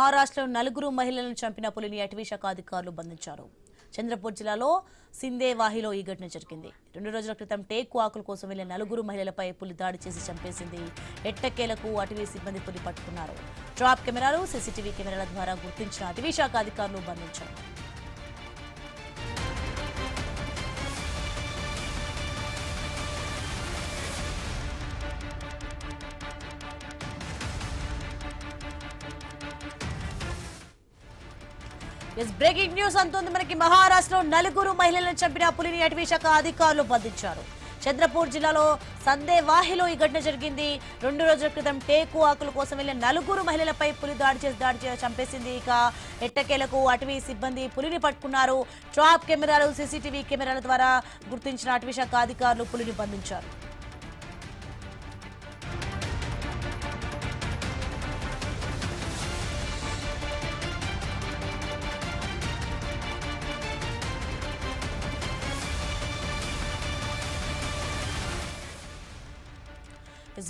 మహారాష్ట్రలో నలుగురు మహిళలను చంపిన పులిని అటవీ శాఖ అధికారులు బంధించారు. చంద్రపూర్ జిల్లాలో సిందేవాహిలో ఈ ఘటన జరిగింది. 2 రోజుల క్రితం టేకు ఆకుల కోసం వెళ్లిన నలుగురు మహిళలపై పులి దాడి చేసి చంపేసింది. ఎట్టకేలకు అటవీ సిబ్బంది పులి పట్టుకున్నారు. ట్రాప్ కెమెరాలు, సీసీటీవీ కెమెరాల ద్వారా గుర్తించిన అటవీ శాఖ అధికారులు బంధించారు. బ్రేకింగ్ న్యూస్ అంతోంది మనకి. మహారాష్ట్రలో నలుగురు మహిళలను చంపిన పులిని అటవీ శాఖ అధికారులు బంధించారు. చంద్రపూర్ జిల్లాలో సందేవాహిలో ఈ ఘటన జరిగింది. 2 రోజుల క్రితం టేకు ఆకుల కోసం వెళ్లిన నలుగురు మహిళలపై పులి దాడి చేసి చంపేసింది. ఇక ఎట్టకేలకు అటవీ సిబ్బంది పులిని పట్టుకున్నారు. ట్రాప్ కెమెరాలు, సీసీటీవీ కెమెరాల ద్వారా గుర్తించిన అటవీ శాఖ అధికారులు పులిని బంధించారు.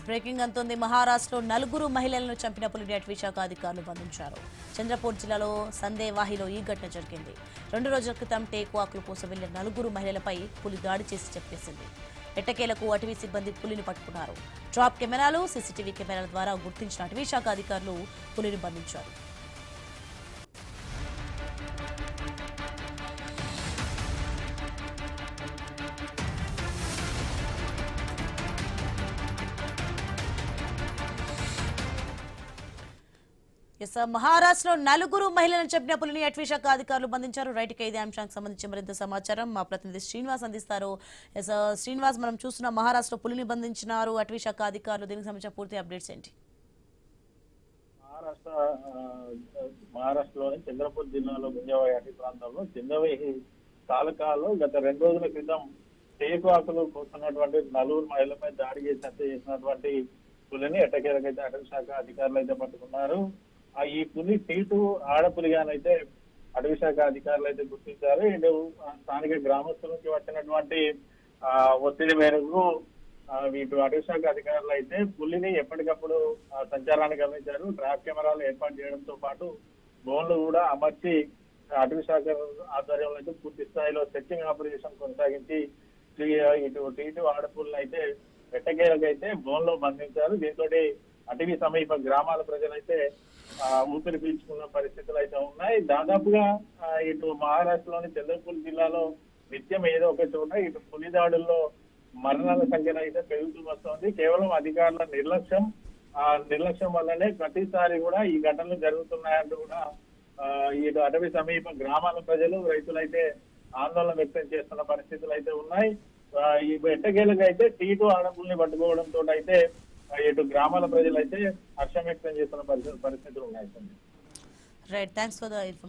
బ్రేకింగ్ అంతోంది. మహారాష్ట్రలో నలుగురు మహిళలను చంపిన పులిని అటవీ శాఖ అధికారులు బంధించారు. చంద్రపూర్ జిల్లాలో సందేవాహిలో ఈ ఘటన జరిగింది. 2 రోజుల క్రితం టేకు ఆకుల కోసం వెళ్లిన నలుగురు మహిళలపై పులి దాడి చేసి చెప్పేసింది. ఎట్టకేలకు అటవీ సిబ్బంది పులిని పట్టుకున్నారు. ట్రాప్ కెమెరాలు, సీసీటీవీ కెమెరాల ద్వారా గుర్తించిన అటవీ శాఖ అధికారులు పులిని బంధించారు. మహారాష్ట్రలో నలుగురు మహిళలను చంపిన పులిని అటవీ శాఖ అధికారులు బంధించారు. రైట్ కి ఇదే అంశానికి సంబంధించి మరింత సమాచారం మా ప్రతినిధి శ్రీనివాస్ అందిస్తారు. శ్రీనివాస్, మనం చూస్తున్న మహారాష్ట్రలో పులిని బంధించినారు అటవీ శాఖ అధికారులు. దీనికి సంబంధించిన పూర్తి అప్డేట్స్ ఏంటి? మహారాష్ట్రలోని చంద్రపూర్ జిల్లాలో గుంజావాయి అటవీ ప్రాంతంలో చిందవేహి తాలూకాలో గత 2 రోజుల క్రితం టేకు ఆకులు కోస్తున్నటువంటి నలుగురు మహిళలపై దాడి చేసి హత్య చేసినటువంటి పులిని ఎట్టకేలకైతే అటవీ శాఖ అధికారులు అయితే పట్టుకున్నారు. ఈ పులి టీటు ఆడపులిగానైతే అటవీ శాఖ అధికారులు అయితే గుర్తించారు. ఇటు స్థానిక గ్రామస్తుల నుంచి వచ్చినటువంటి ఒత్తిడి మేరకు వీటి అటవీ శాఖ అధికారులు అయితే పులిని ఎప్పటికప్పుడు సంచారాన్ని గమనించారు. ట్రాప్ కెమెరాలు ఏర్పాటు చేయడంతో పాటు డ్రోన్లు కూడా అమర్చి అటవీ శాఖ ఆధ్వర్యంలో అయితే పూర్తి స్థాయిలో సెర్చింగ్ ఆపరేషన్ కొనసాగించి ఇటు టీటు ఆడపుల్ని అయితే ఎట్టకేలకైతే డ్రోన్ లో బంధించారు. దీంతో అటవీ సమీప గ్రామాల ప్రజలైతే ఊపిరి పీల్చుకున్న పరిస్థితులు అయితే ఉన్నాయి. దాదాపుగా ఇటు మహారాష్ట్రలోని చంద్రపూర్ జిల్లాలో నిత్యం ఏదో ఒక చోట ఇటు పులి దాడుల్లో మరణాల సంఖ్య అయితే పెరుగుతూ వస్తుంది. కేవలం అధికారుల నిర్లక్ష్యం వల్లనే ప్రతిసారి కూడా ఈ ఘటనలు జరుగుతున్నాయంటూ కూడా ఇటు అటవీ సమీప గ్రామాల ప్రజలు, రైతులైతే ఆందోళన వ్యక్తం చేస్తున్న పరిస్థితులు అయితే ఉన్నాయి. ఈ ఎట్టకేలకు అయితే టీటు ఆడపుల్ని పట్టుకోవడంతో అయితే ఇటు గ్రామాల ప్రజలు అయితే హర్షం వ్యక్తం చేస్తున్న పరిస్థితులు ఉన్నాయి. Right, thanks for the information.